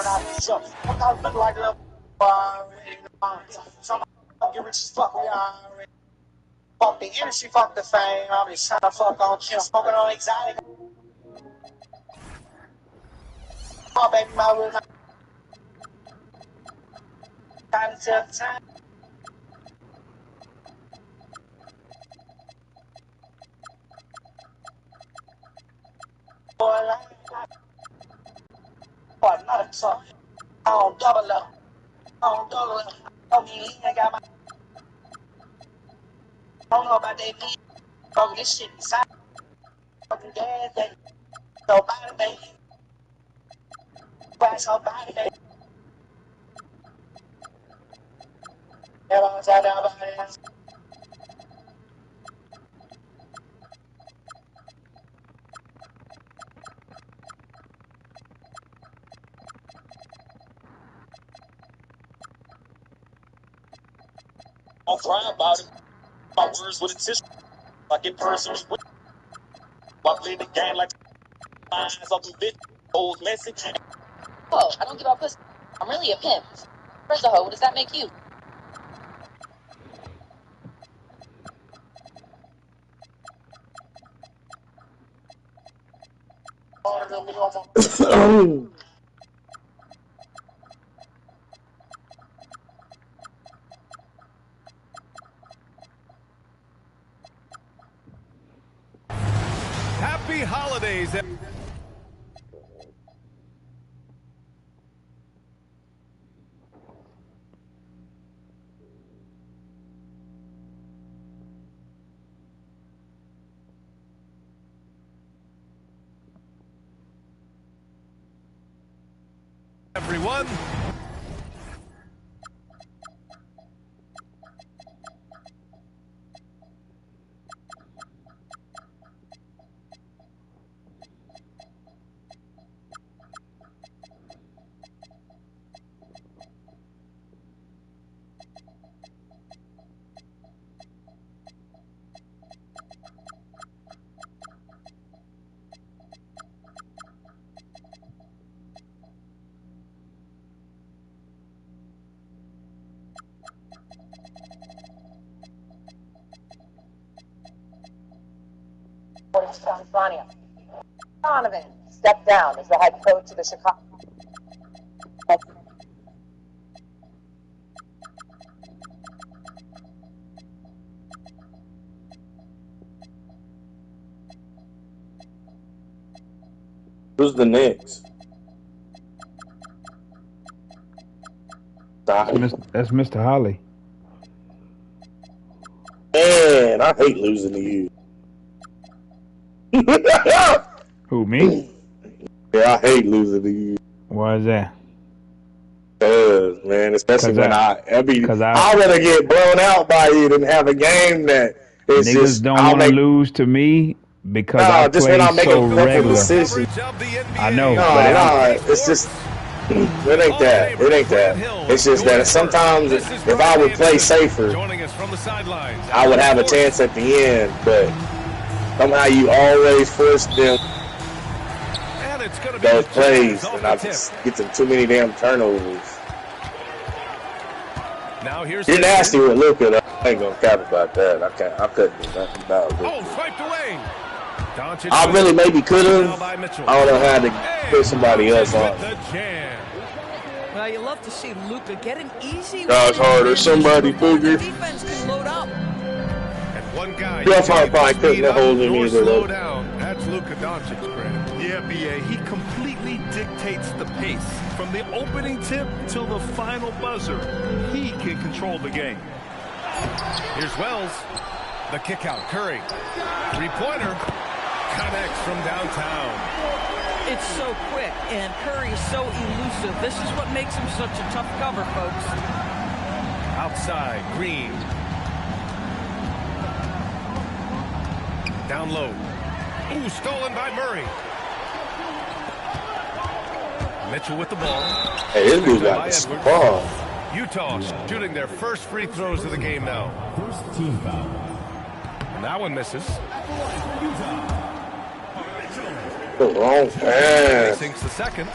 when I was young. Fuck, I look like a little already. So I'm get rich as fuck, we already. Fuck the industry, fuck the fame. I'm just trying to fuck on chill, smoking on exotic. Oh, baby, my room. Time to tell the time. Boy, another talk. I don't double up. I don't double up. I don't need I got my. I don't know about that beat. Oh, this shit inside. Fucking gas, baby. Nobody, baby. Crash her body, baby. Everyone's out there about it. I'll cry about it. My words with a tissue. I get personal with it. I play the game like eyes off the bitch. Old message. Whoa, I don't give a pussy. I'm really a pimp. First of all, what does that make you? Happy holidays. Everyone. California. Donovan stepped down as the head coach of the Chicago. Who's the Knicks? That's Mr. Holly. Man, I hate losing to you. Who, me? Yeah, I hate losing to you. Why is that? Man, especially when I'd I rather get blown out by you than have a game that is niggas just, don't want to lose to me because I just play when I make so a couple regular. decisions. I know. It's just it ain't that. It ain't that. It's just that sometimes if I would play safer, I would have a chance at the end, but somehow you always force them those plays, and I just get them too many damn turnovers. You're nasty with Luka, though. I ain't gonna cap about that. I couldn't do nothing about it. I really maybe could have. I don't know how to put somebody else on. Well, you love to see Luka get an easy. Guys harder, somebody bigger. Defense can load up. And one guy. That's probably couldn't hold him either. Slow down. That's Luka Doncic, Brad. Yeah, BA. He completely dictates the pace. From the opening tip till the final buzzer, he can control the game. Here's Wells. The kick out. Curry. Three-pointer. Connects from downtown. It's so quick, and Curry's so elusive. This is what makes him such a tough cover, folks. Outside, Green. Down low. Ooh, stolen by Murray. Mitchell with the ball. Hey, this dude got the ball. Utah shooting their first free throws of the game now. First team foul. And that one misses. The wrong pass. He sinks the second.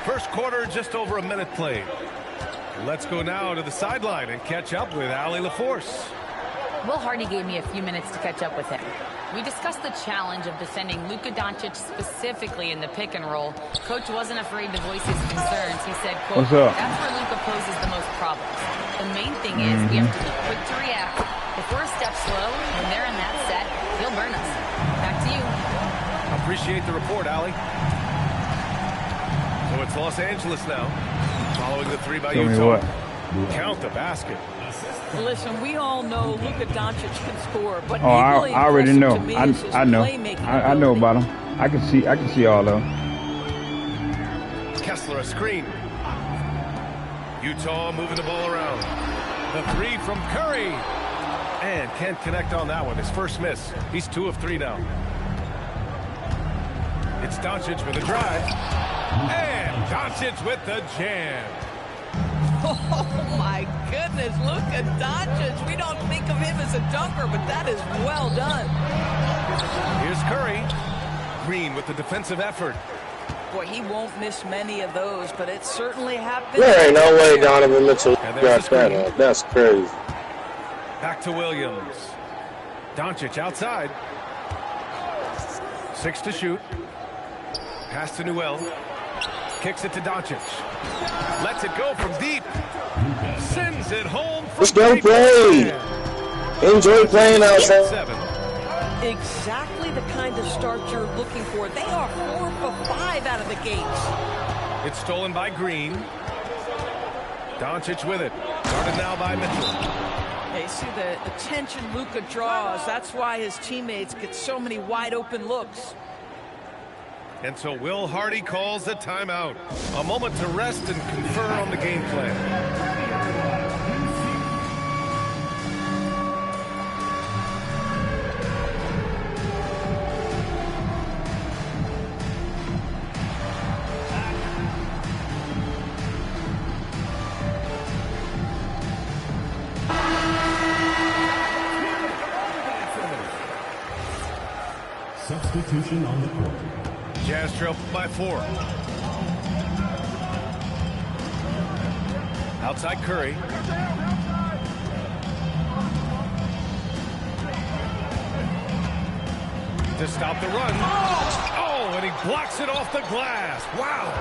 First quarter, just over a minute played. Let's go now to the sideline and catch up with Allie LaForce. Will Hardy gave me a few minutes to catch up with him. We discussed the challenge of defending Luka Doncic specifically in the pick and roll. Coach wasn't afraid to voice his concerns. He said, quote, that's where Luka poses the most problems. The main thing is we have to be quick to react. If we're a step slow, when they're in that set, he'll burn us. Back to you. Appreciate the report, Allie. So it's Los Angeles now, following the 3 by Utah. Count the basket. Listen, we all know Luka Doncic can score, but I already know. I know. I know about him. I can see all of them. Kessler a screen. Utah moving the ball around. The 3 from Curry. And can't connect on that one. His first miss. He's 2 of 3 now. It's Doncic with a drive. And Doncic with the jam. Oh, my goodness. Luka Doncic. We don't think of him as a dunker, but that is well done. Here's Curry. Green with the defensive effort. Boy, he won't miss many of those, but it certainly happened. There ain't no way Donovan Mitchell got that up. That's crazy. Back to Williams. Doncic outside. 6 to shoot. Pass to Newell. Kicks it to Doncic. Lets it go from deep. Sends it home. Let's go play. Enjoy playing outside. 7. Exactly the kind of start you're looking for. They are 4 for 5 out of the gates. It's stolen by Green. Doncic with it. Guarded now by Mitchell. Hey, see the attention Luka draws. That's why his teammates get so many wide open looks. And so Will Hardy calls the timeout. A moment to rest and confer on the game plan. Substitution on the court. Jazz trail by 4. Outside Curry. To stop the run. Oh, and he blocks it off the glass. Wow.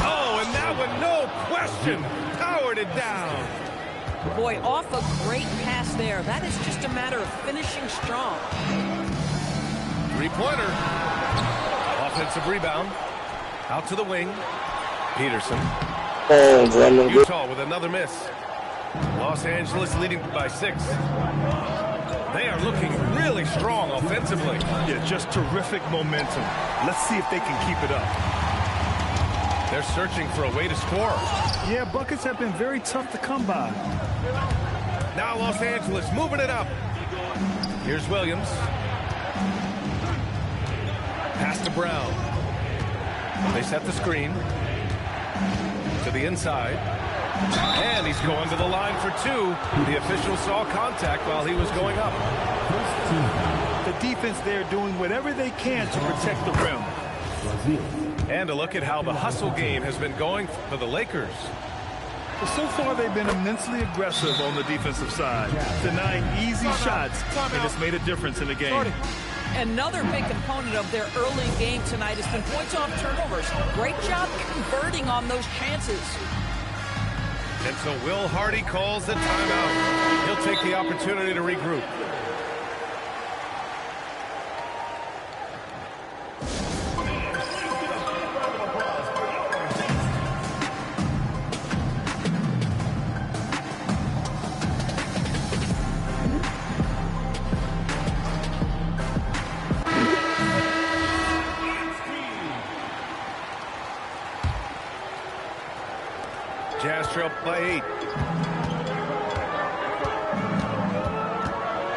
Oh, and that one, no question, powered it down. Boy, off a great pass there. That is just a matter of finishing strong. 3-pointer. Offensive rebound. Out to the wing. Peterson. Utah with another miss. Los Angeles leading by 6. They are looking really strong offensively. Yeah, just terrific momentum. Let's see if they can keep it up. They're searching for a way to score. Yeah, buckets have been very tough to come by. Now Los Angeles moving it up. Here's Williams. Pass to Brown. They set the screen. To the inside. And he's going to the line for 2. The official saw contact while he was going up. The defense there doing whatever they can to protect the rim. And a look at how the hustle game has been going for the Lakers. So far, they've been immensely aggressive on the defensive side, denying easy shots, and it's made a difference in the game. Another big component of their early game tonight has been points off turnovers. Great job converting on those chances. And so Will Hardy calls the timeout. He'll take the opportunity to regroup. Jazz trail by 8.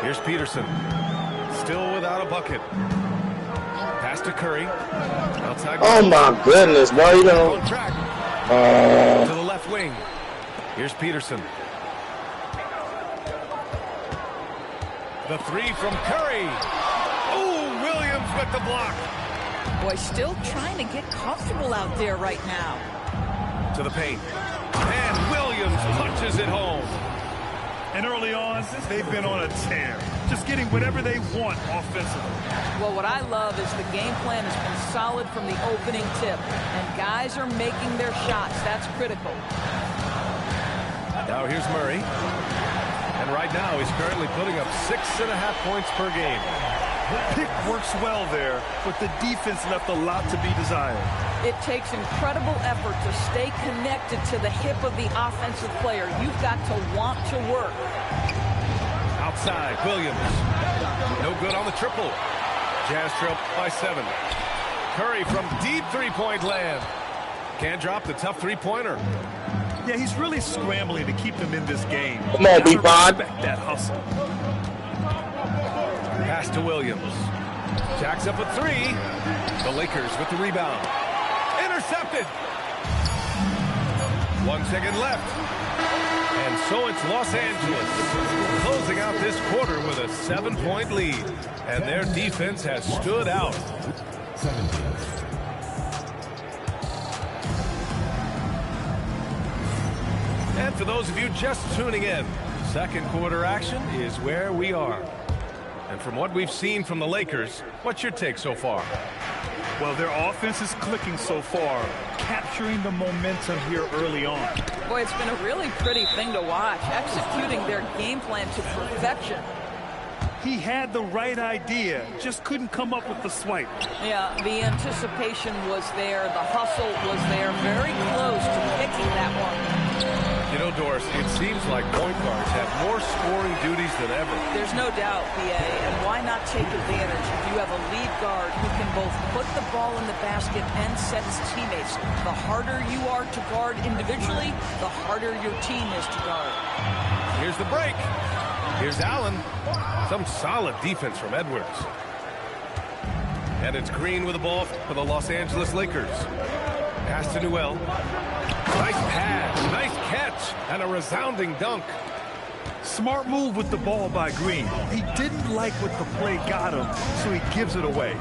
Here's Peterson. Still without a bucket. Pass to Curry. Outside. Oh my goodness, boy, you know. On track. To the left wing. Here's Peterson. The 3 from Curry. Oh, Williams with the block. Boy, still trying to get comfortable out there right now. To the paint. And Williams punches it home. And early on, they've been on a tear. Just getting whatever they want offensively. Well, what I love is the game plan has been solid from the opening tip. And guys are making their shots. That's critical. Now here's Murray. And right now he's currently putting up 6.5 points per game. Pick works well there, but the defense left a lot to be desired. It takes incredible effort to stay connected to the hip of the offensive player. You've got to want to work. Outside, Williams. No good on the triple. Jazz trail by 7. Curry from deep three-point land. Can't drop the tough three-pointer. Yeah, he's really scrambling to keep them in this game. Come on, B-Bod. That hustle. Pass to Williams. Jacks up a 3. The Lakers with the rebound. Intercepted. 1 second left. And so it's Los Angeles closing out this quarter with a 7-point lead. And their defense has stood out. 17. And for those of you just tuning in, second quarter action is where we are. And from what we've seen from the Lakers, what's your take so far? Well, their offense is clicking so far, capturing the momentum here early on. Boy, it's been a really pretty thing to watch, executing their game plan to perfection. He had the right idea, just couldn't come up with the swipe. Yeah, the anticipation was there, the hustle was there, very close to picking that one. You know, Doris, it seems like point guards have more scoring duties than ever. There's no doubt, BA, and why not take advantage if you have a lead guard who can both put the ball in the basket and set his teammates. The harder you are to guard individually, the harder your team is to guard. Here's the break. Here's Allen. Some solid defense from Edwards. And it's Green with the ball for the Los Angeles Lakers. Pass to Newell. Nice pass, nice catch, and a resounding dunk. Smart move with the ball by Green. He didn't like what the play got him, so he gives it away.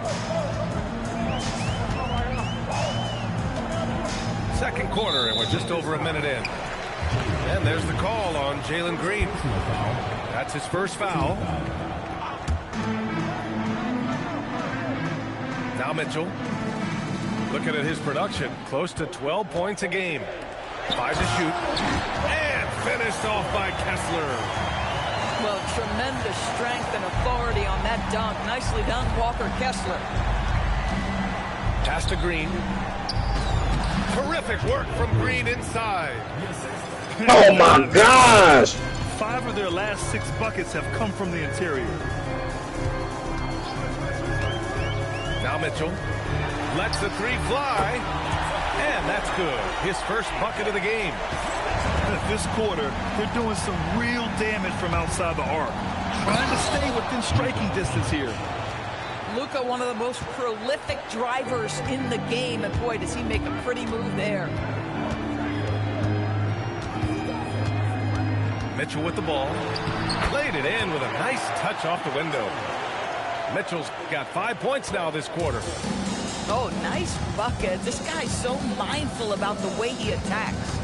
Second quarter, and we're just over a minute in. And there's the call on Jalen Green. That's his first foul. Now Mitchell. Looking at his production, close to 12 points a game. 5 to shoot. And finished off by Kessler. Well, tremendous strength and authority on that dunk. Nicely done, Walker Kessler. Pass to Green. Terrific work from Green inside. Oh, my gosh. 5 of their last 6 buckets have come from the interior. Now Mitchell. Lets the 3 fly, and that's good. His first bucket of the game. This quarter, they're doing some real damage from outside the arc. Trying to stay within striking distance here. Luka, one of the most prolific drivers in the game, and boy, does he make a pretty move there. Mitchell with the ball. Played it in with a nice touch off the window. Mitchell's got 5 points now this quarter. Oh, nice bucket. This guy's so mindful about the way he attacks.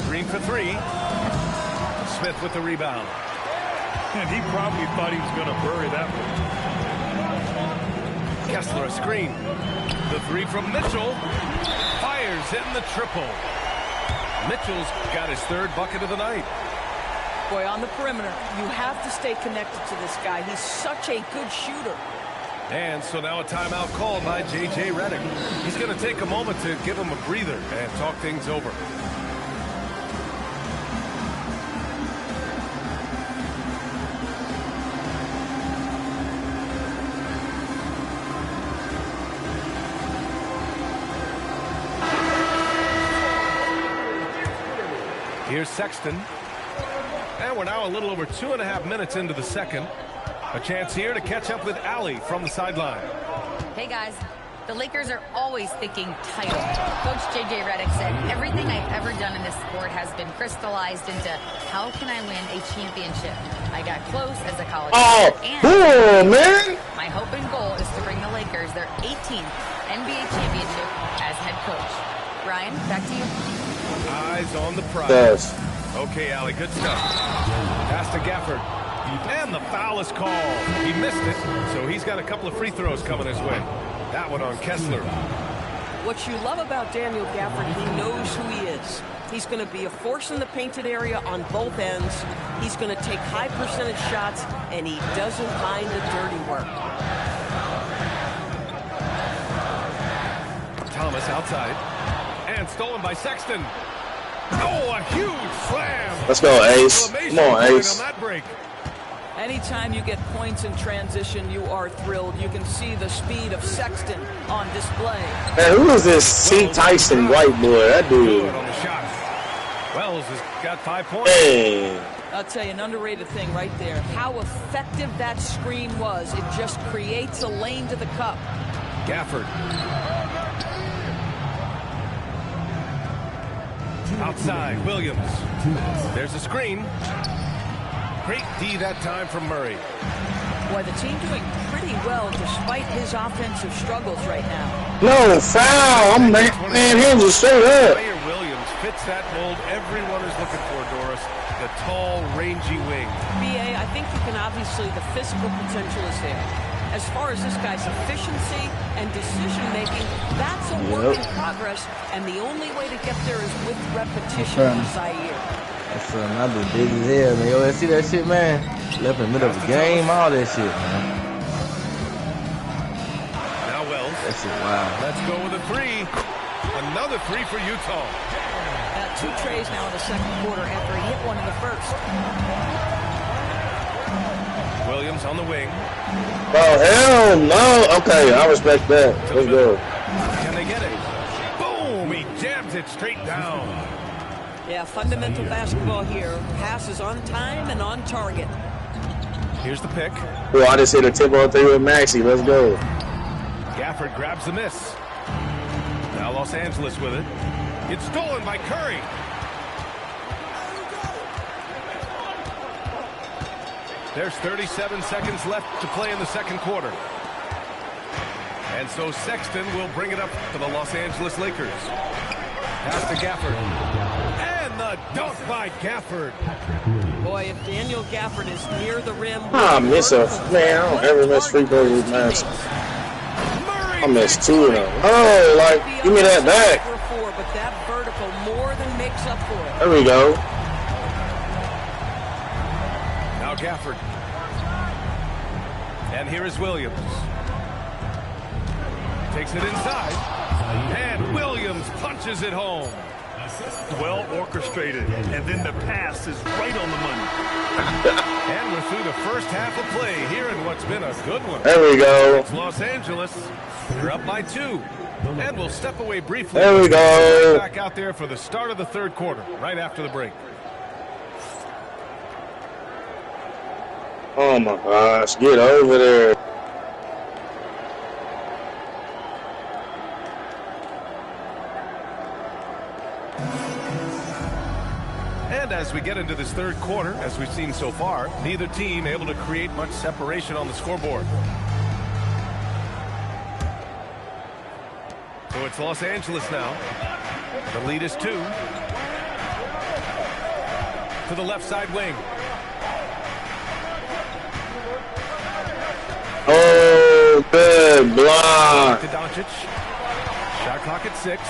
Green for 3. Smith with the rebound. And he probably thought he was going to bury that one. Kessler a screen. The 3 from Mitchell. Fires in the triple. Mitchell's got his 3rd bucket of the night. Boy, on the perimeter, you have to stay connected to this guy. He's such a good shooter. And so now a timeout called by J.J. Redick. He's going to take a moment to give him a breather and talk things over. Here's Sexton. And we're now a little over 2.5 minutes into the second. A chance here to catch up with Allie from the sideline. Hey, guys. The Lakers are always thinking title. Coach J.J. Redick said, everything I've ever done in this sport has been crystallized into how can I win a championship? I got close as a college player, and man! my hope and goal is their 18th NBA championship as head coach. Ryan, back to you. Eyes on the prize. Yes. Okay, Allie, good stuff. Pass to Gafford. And the foul is called. He missed it, so he's got a couple of free throws coming his way. That one on Kessler. What you love about Daniel Gafford, he knows who he is. He's going to be a force in the painted area on both ends. He's going to take high percentage shots, and he doesn't mind the dirty work. Thomas outside. And stolen by Sexton. Oh, a huge slam. Let's go, Ace. Come on, Ace. On that break. Anytime you get points in transition, you are thrilled. You can see the speed of Sexton on display. Man, who is this C. Tyson white boy? That dude. On the shot. Wells has got 5 points. Hey. I'll tell you, an underrated thing right there. How effective that screen was. It just creates a lane to the cup. Gafford. Outside, Williams. There's a screen. Great D that time from Murray. Boy, the team doing pretty well despite his offensive struggles right now. No, foul. I'm hands are straight up. Player Williams fits that mold everyone is looking for, Doris. The tall, rangy wing. BA, I think you can obviously, the physical potential is there. As far as this guy's efficiency and decision-making, that's a work in progress, and the only way to get there is with repetition for Zaire. That's something I do big as hell, man. Yo, see that shit, man? Left in the middle of the game, all that shit, man. Now Wells. That shit wild. Let's go with a three. Another three for Utah. 2 trays now in the second quarter after he hit one in the first. Williams on the wing. Oh, hell no. Okay, I respect that. Let's go. Can they get it? Boom! He jams it straight down. Yeah, fundamental basketball here. Passes on time and on target. Here's the pick. Well, I just hit a tip on 3 with Maxey. Let's go. Gafford grabs the miss. Now Los Angeles with it. It's stolen by Curry. There's 37 seconds left to play in the second quarter. And so Sexton will bring it up for the Los Angeles Lakers. Pass to Gafford. And the dunk by Gafford. Boy, if Daniel Gafford is near the rim... I miss a... Man, I don't ever miss free throws with Maxey. I missed 2 of them. Oh, like, give me that back. But that vertical more than makes up for it. There we go. Now Gafford. And here is Williams. Takes it inside. And Williams punches it home. Well orchestrated. And then the pass is right on the money. And we're through the first half of play here in what's been a good one. There we go. It's Los Angeles. They're up by 2. And we'll step away briefly. There we go. Back out there for the start of the third quarter, right after the break. Oh my gosh, get over there. And as we get into this third quarter, as we've seen so far, neither team able to create much separation on the scoreboard. So it's Los Angeles now. The lead is 2. To the left side wing. Oh, good block. To Doncic. Shot clock at 6.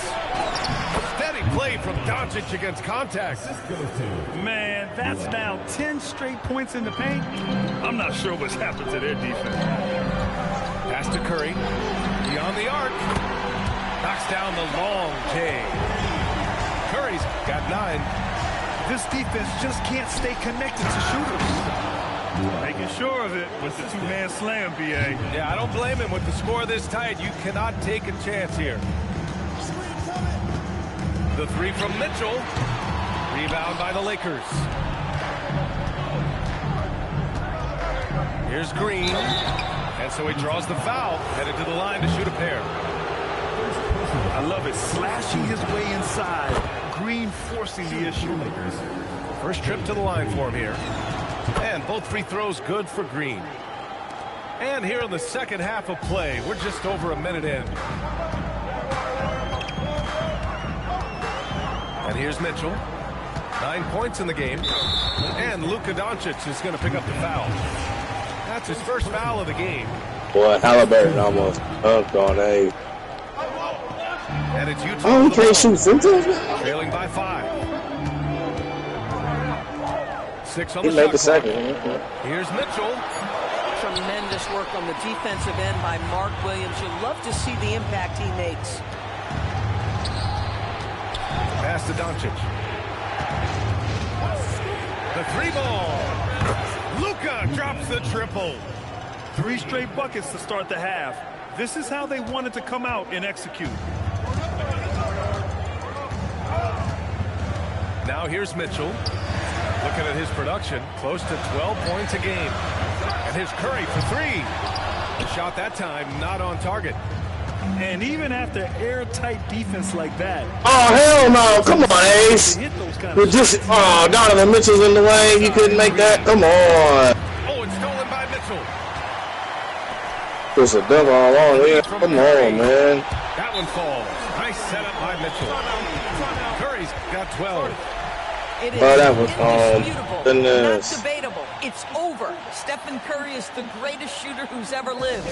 Steady play from Doncic against contact. Man, that's now 10 straight points in the paint. I'm not sure what's happened to their defense. Pass to Curry. Beyond the arc. Knocks down the long J. Curry's got 9. This defense just can't stay connected to shooters. Making sure of it with the 2-man slam, BA. Yeah, I don't blame him with the score this tight. You cannot take a chance here. The 3 from Mitchell. Rebound by the Lakers. Here's Green. And so he draws the foul. Headed to the line to shoot a pair. I love it. Slashing his way inside. Green forcing the issue. First trip to the line for him here. And both free throws good for Green. And here in the second half of play, we're just over a minute in. And here's Mitchell. 9 points in the game. And Luka Doncic is going to pick up the foul. That's his first foul of the game. Boy, Halliburton almost dunked on A. And it's Utah. Oh, he can't shoot free throws? Trailing by 5. 6 on He the made the shot clock. second. Here's Mitchell. Tremendous work on the defensive end by Mark Williams. You'll love to see the impact he makes. Pass to Doncic. The 3-ball. Luka drops the triple. 3 straight buckets to start the half. This is how they wanted to come out and execute. Now here's Mitchell. Looking at his production, close to 12 points a game. And here's Curry for 3. The shot that time not on target. And even after airtight defense like that. Oh, hell no. Come on, Ace. Donovan Mitchell's in the way. You couldn't make that. Come on. Oh, it's stolen by Mitchell. There's a double all on here. Come on, man. That one falls. Nice setup by Mitchell. Curry's got 12. It is that was not debatable. It's over. Stephen Curry is the greatest shooter who's ever lived.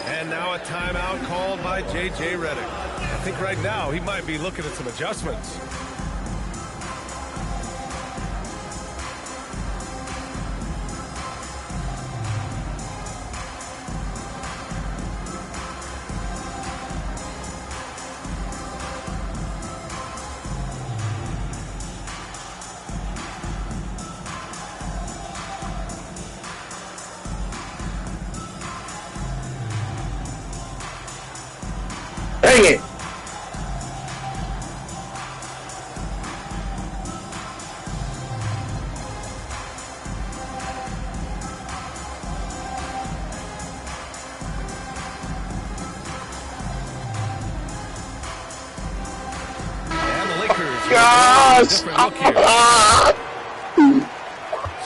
And now a timeout called by J.J. Redick. I think right now he might be looking at some adjustments. Dang it. And the Lakers. Gosh.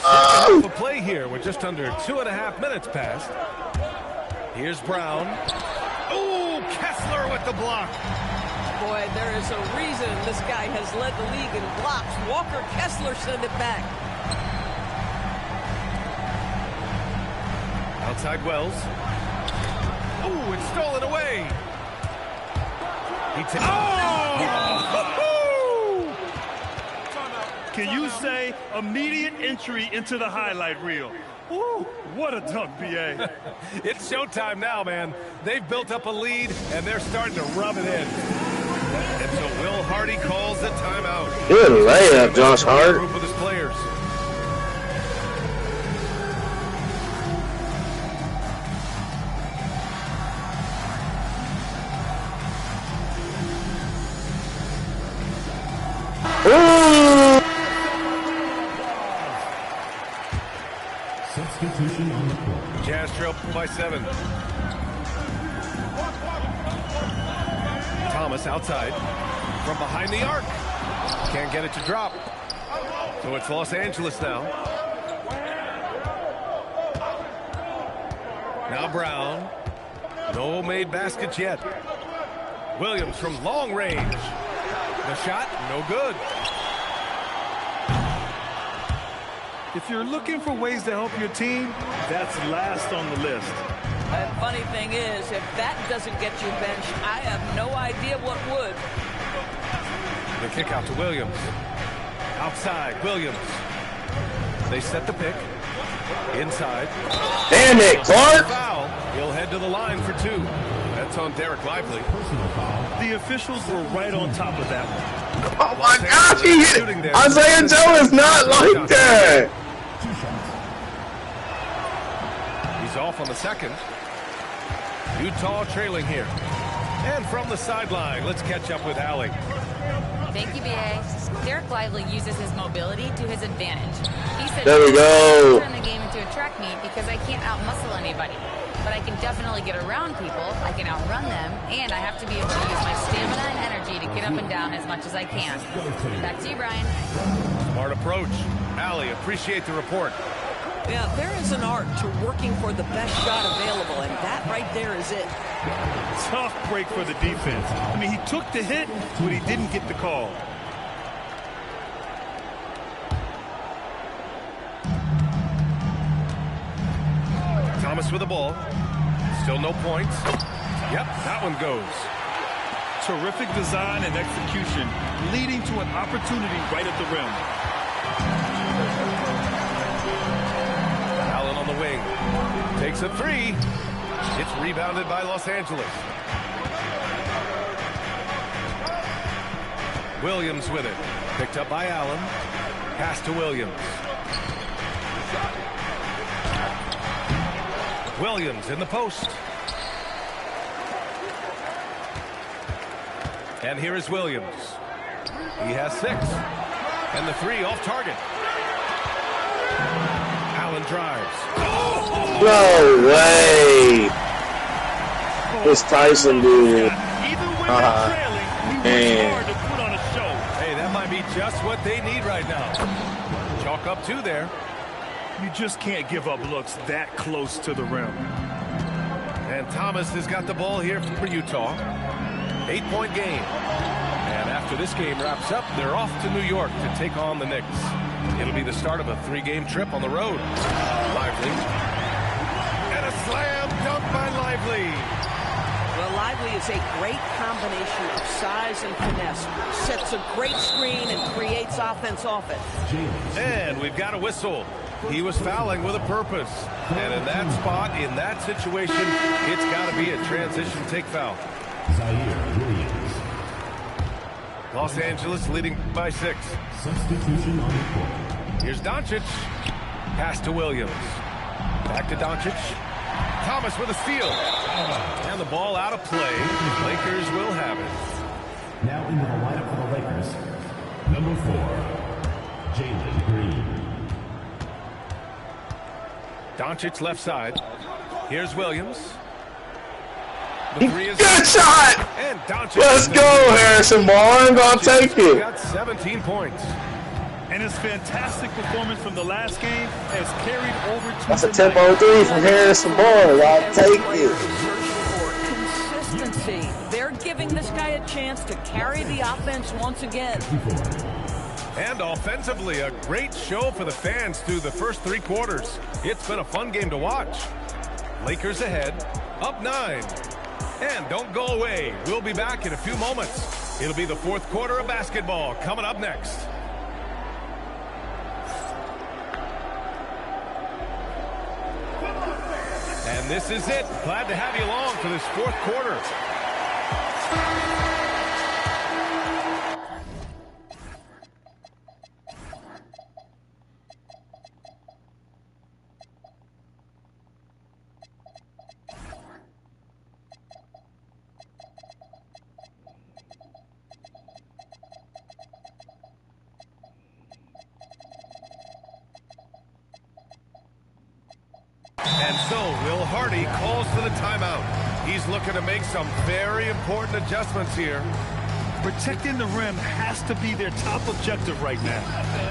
Half a play here with just under 2.5 minutes passed. Here's Brown. Oh, Kessler with the block. Boy, there is a reason this guy has led the league in blocks. Walker Kessler sent it back. Outside Wells. Oh, it's stolen away. Can you say immediate entry into the highlight reel? Woo, what a dunk, B.A. It's showtime now, man. They've built up a lead, and they're starting to rub it in. And so Will Hardy calls the timeout. Good layup, Josh Hart. Group with his players. Substitution on the court. Jazz trail by 7. Thomas outside from behind the arc. Can't get it to drop. So it's Los Angeles now. Now Brown. No made baskets yet. Williams from long range. The shot, no good. If you're looking for ways to help your team, that's last on the list. And funny thing is, if that doesn't get you benched, I have no idea what would. The kick out to Williams. Outside, Williams. They set the pick. Inside. Damn it, Clark! Foul. He'll head to the line for 2. That's on Derek Lively. The officials were right on top of that one. Oh my gosh, he hit it. Isaiah Joe is not like that. He's off on the second. Utah trailing here. And from the sideline, let's catch up with Allie. Thank you, B.A. Derek Lively uses his mobility to his advantage. He said, there we go. Turn the game into a track meet because I can't out-muscle anybody. But I can definitely get around people, I can outrun them, and I have to be able to use my stamina and energy to get up and down as much as I can. Back to you, Brian. Smart approach. Allie, appreciate the report. Yeah, there is an art to working for the best shot available, and that right there is it. Tough break for the defense. I mean, he took the hit, but he didn't get the call. Thomas with the ball. Still no points. Yep, that one goes. Terrific design and execution, leading to an opportunity right at the rim. Allen on the wing. Takes a three. It's rebounded by Los Angeles. Williams with it. Picked up by Allen. Pass to Williams. Williams in the post. And here is Williams. He has 6. And the 3 off target. Allen drives. No way. This Tyson dude. Man. Hey, that might be just what they need right now. Chalk up 2 there. You just can't give up looks that close to the rim. And Thomas has got the ball here for Utah. 8-point game. And after this game wraps up, they're off to New York to take on the Knicks. It'll be the start of a 3-game trip on the road. Lively. And a slam dunk by Lively. Well, Lively is a great combination of size and finesse. Sets a great screen and creates offense off it. And we've got a whistle. He was fouling with a purpose. And in that spot, in that situation, it's got to be a transition take foul. Zaire Williams. Los Angeles leading by 6. Substitution on the court. Here's Doncic. Pass to Williams. Back to Doncic. Thomas with a steal. And the ball out of play. Lakers will have it. Now into the lineup for the Lakers. Number 4, Jalen Green. Doncic left side. Here's Williams. The 3 is good shot. And Doncic. Let's go, Harrison Barnes. Gonna take it. Got 17 points. And his fantastic performance from the last game has carried over to That's a tempo 3 from Harrison Barnes. I'll take it. Consistency. They're giving this guy a chance to carry the offense once again. And offensively, a great show for the fans through the first 3 quarters. It's been a fun game to watch. Lakers ahead, up 9. And don't go away. We'll be back in a few moments. It'll be the 4th quarter of basketball coming up next. And this is it. Glad to have you along for this 4th quarter. And so, Will Hardy calls for the timeout. He's looking to make some very important adjustments here. Protecting the rim has to be their top objective right now.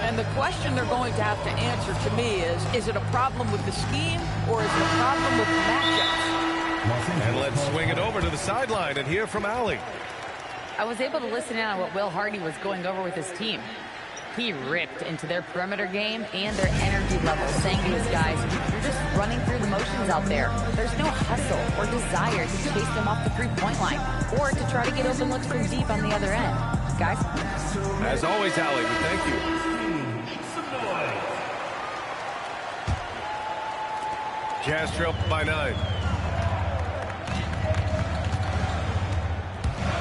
And the question they're going to have to answer to me is it a problem with the scheme or is it a problem with matchups? And let's swing it over to the sideline and hear from Allie. I was able to listen in on what Will Hardy was going over with his team. He ripped into their perimeter game and their energy level, saying to his guys, you're just running through the motions out there. There's no hustle or desire to chase them off the three-point line or to try to get open looks from deep on the other end. Guys? As always, Allie, we thank you. Jazz trail by 9.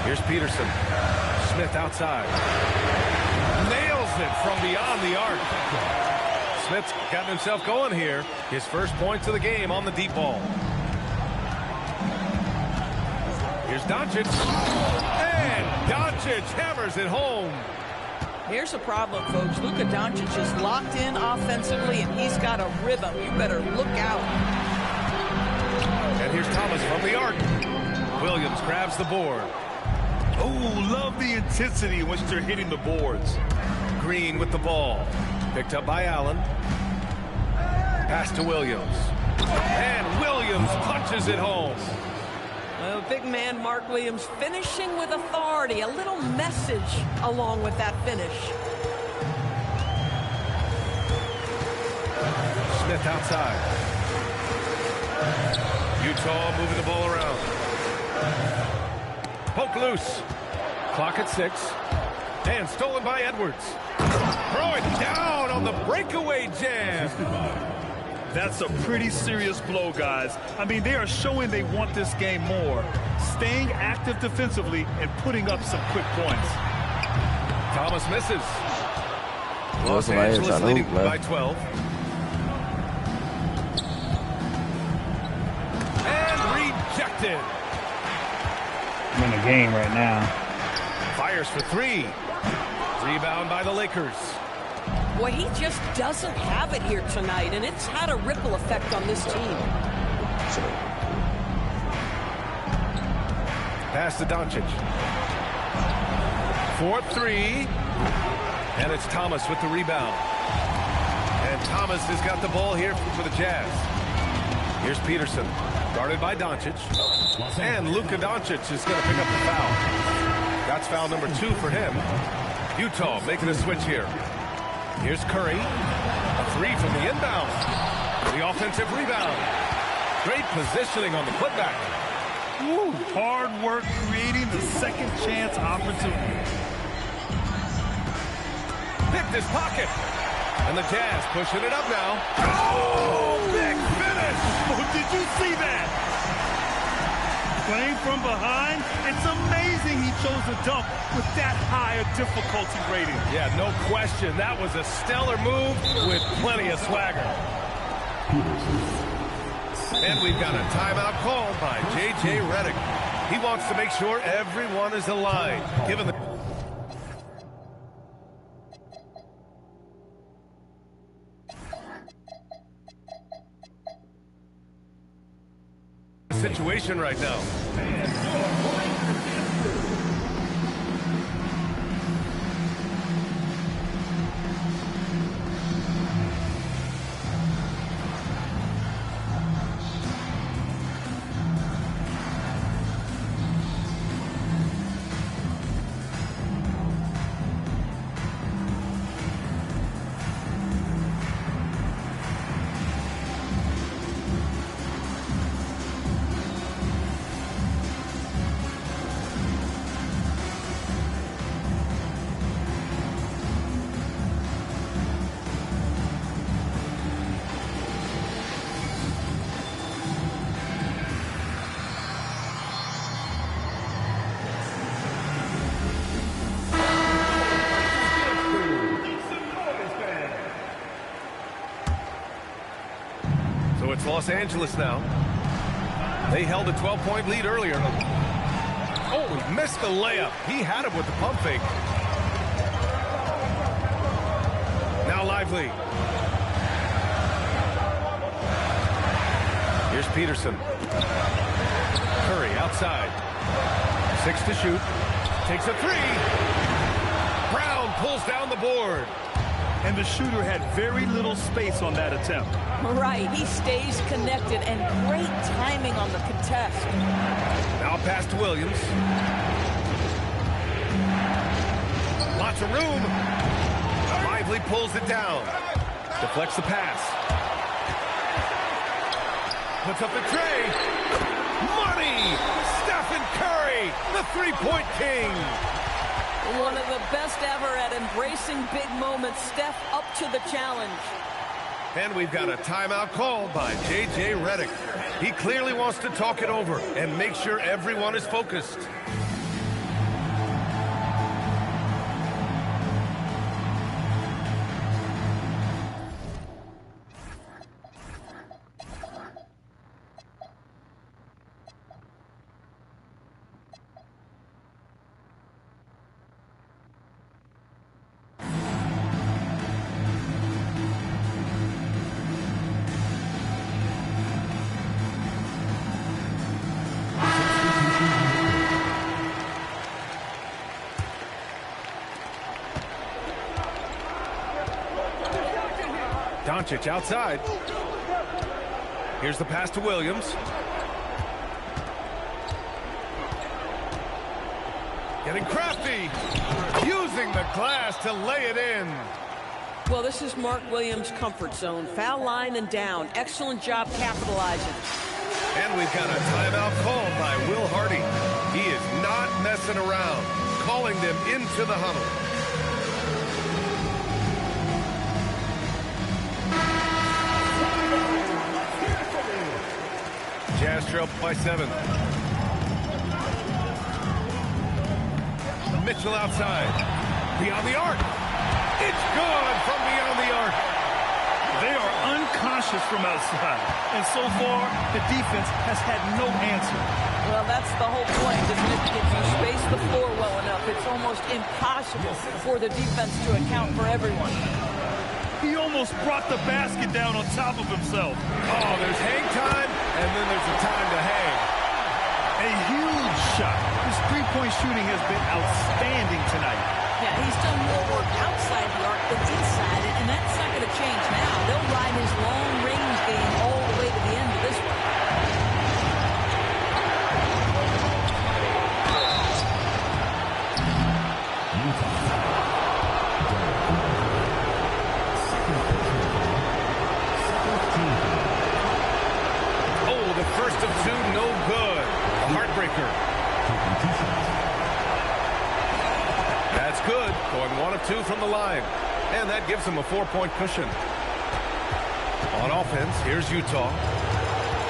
Here's Peterson. Smith outside. Nails it from beyond the arc. Smith's gotten himself going here. His first points of the game on the deep ball. Here's Doncic. And Doncic hammers it home. Here's the problem, folks. Luka Doncic is locked in offensively, and he's got a rhythm. You better look out. And here's Thomas from the arc. Williams grabs the board. Oh, love the intensity in which they're hitting the boards. Green with the ball. Picked up by Allen. Pass to Williams. And Williams punches it home. Well, big man Mark Williams finishing with authority. A little message along with that finish. Smith outside. Utah moving the ball around. Poke loose. Clock at 6. And stolen by Edwards. Throwing down on the breakaway jam. That's a pretty serious blow, guys. I mean, they are showing they want this game more. Staying active defensively and putting up some quick points. Thomas misses. Los Angeles leading by 12. And rejected. I'm in the game right now. Fires for 3. Rebound by the Lakers. Boy, he just doesn't have it here tonight, and it's had a ripple effect on this team. Pass to Doncic. 4-3. And it's Thomas with the rebound. And Thomas has got the ball here for the Jazz. Here's Peterson. Guarded by Doncic. And Luka Doncic is going to pick up the foul. That's foul number 2 for him. Utah making a switch here. Here's Curry. A 3 from the inbound. The offensive rebound. Great positioning on the putback. Ooh, hard work creating the second chance opportunity. Picked his pocket. And the Jazz pushing it up now. Oh, big finish. Oh, did you see that? Playing from behind, it's amazing he chose to dunk with that high a difficulty rating. Yeah, no question. That was a stellar move with plenty of swagger. And we've got a timeout called by J.J. Redick. He wants to make sure everyone is aligned, given the situation right now. It's Los Angeles now. They held a 12-point lead earlier. Oh, he missed the layup. He had it with the pump fake. Now Lively. Here's Peterson. Curry outside. 6 to shoot. Takes a 3. Brown pulls down the board. And the shooter had very little space on that attempt. Right, he stays connected, and great timing on the contest. Now pass to Williams. Lots of room. Lively pulls it down. Deflects the pass. Puts up the tray. Money! Stephen Curry, the three-point king. One of the best ever at embracing big moments. Steph up to the challenge. And we've got a timeout called by J.J. Redick. He clearly wants to talk it over and make sure everyone is focused. Doncic outside. Here's the pass to Williams. Getting crafty. Using the glass to lay it in. Well, this is Mark Williams' comfort zone. Foul line and down. Excellent job capitalizing. And we've got a timeout called by Will Hardy. He is not messing around. Calling them into the huddle. Jazz trail by 7. Mitchell outside. Beyond the arc. It's good from beyond the arc. They are unconscious from outside. And so far, the defense has had no answer. Well, that's the whole point, isn't it? If you space the floor well enough, it's almost impossible for the defense to account for everyone. He almost brought the basket down on top of himself. Oh, there's hang time, and then there's a time to hang. A huge shot. His three-point shooting has been outstanding tonight. Yeah, he's done more work outside the arc than inside it, and that's not going to change now. They'll ride his long-range game all the way to the end of this one. Oh, the first of two, no good. A heartbreaker. That's good. Going 1 of 2 from the line. And that gives them a 4-point cushion. On offense, here's Utah.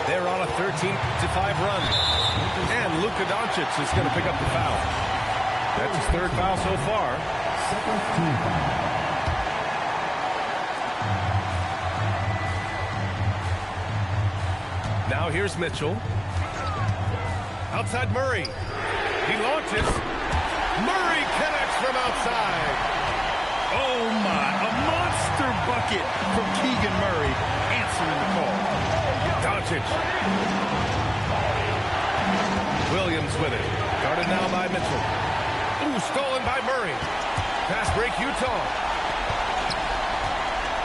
They're on a 13-5 run. And Luka Doncic is going to pick up the foul. That's his 3rd foul so far. Now here's Mitchell. Outside Murray. He launches. Murray connects from outside. Oh, my. A monster bucket from Keegan Murray answering the call. Doncic. Williams with it. Guarded now by Mitchell. Ooh, stolen by Murray. Pass break, Utah.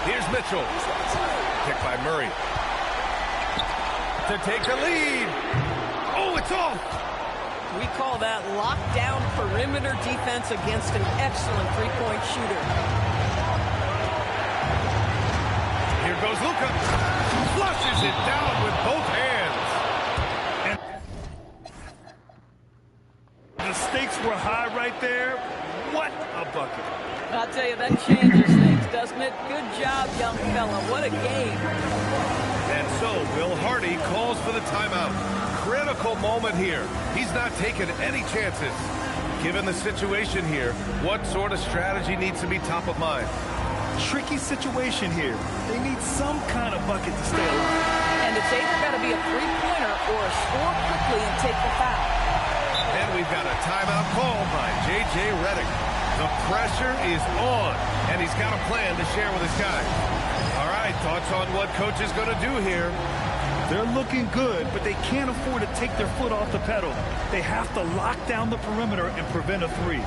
Here's Mitchell. Picked by Murray. To take the lead. Oh, it's off. We call that lockdown perimeter defense against an excellent three-point shooter. Here goes Luka. Flushes it down with both hands. And the stakes were high right there. What a bucket. I'll tell you, that changes things, doesn't it? Good job, young fella. What a game. And so, Will Hardy calls for the timeout. Critical moment here. He's not taking any chances. Given the situation here, what sort of strategy needs to be top of mind? Tricky situation here. They need some kind of bucket to stay alive. And it's either got to be a three-pointer or a score quickly and take the foul. And we've got a timeout called by J.J. Redick. The pressure is on, and he's got a plan to share with his guys. All right, thoughts on what coach is going to do here? They're looking good, but they can't afford to take their foot off the pedal. They have to lock down the perimeter and prevent a three.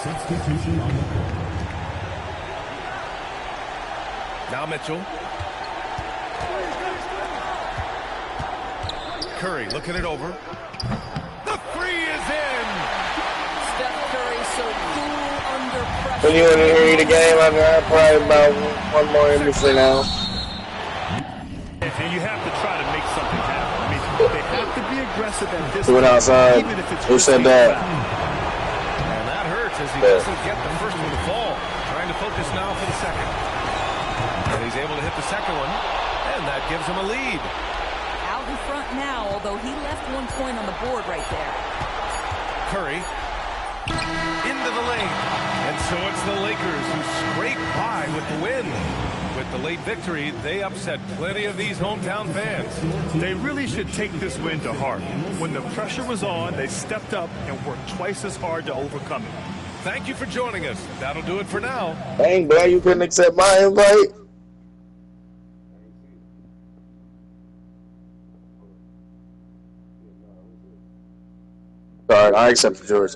Substitution on the court. Now Mitchell. Curry looking it over. The three is in! Steph Curry so cool under pressure. When you want to hear the game, I've probably about one more NBC now. And you have to try to make something happen. I mean, they have to be aggressive at this He went outside. even if it's Who said that? And that hurts as he doesn't get the first one to fall. Trying to focus now for the second. And he's able to hit the second one. And that gives him a lead. Out in front now, although he left 1 point on the board right there. Curry into the lane. And so it's the Lakers who scrape by with the win. With the late victory, they upset plenty of these hometown fans. They really should take this win to heart. When the pressure was on, they stepped up and worked twice as hard to overcome it. Thank you for joining us. That'll do it for now. Dang, bro, you couldn't accept my invite? Sorry, I accepted yours.